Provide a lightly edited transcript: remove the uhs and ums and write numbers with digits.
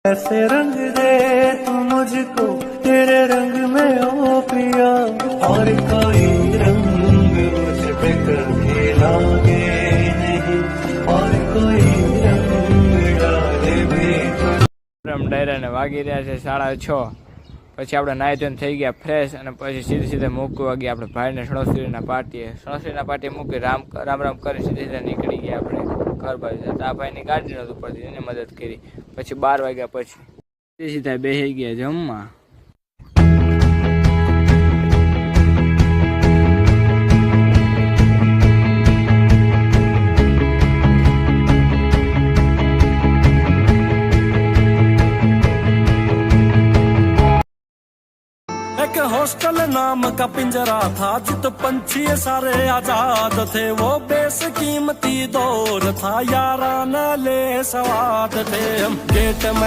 ऐसे रंग दे तू मुझको तेरे रंग में ओ प्रिया और कोई रंग मुझ पे कभी लागे नहीं और कोई रंग डाले भी ડાયરાને વાગી રહ્યા છે 6:30 પછી આપણે નાહી ધોઈને થઈ ગયા ફ્રેશ અને પછી સીધે મૂકવા ગયા આપણે ભાઈને સણોસરીના પાર્ટીએ મૂકી રામ રામ કરી સીધે નીકળી ગયા આપણે ઘર બાજુ. આ ભાઈની ગાડી નહોતું પડતી એને મદદ કરી. પછી 12 વાગ્યા પછી સીધા બેસી ગયા જમવા. एक हॉस्टल नाम का पिंजरा था जित पंछी सारे आजाद थे वो बेशकीमती दौर था याराना ले सवाद थे हम गेट में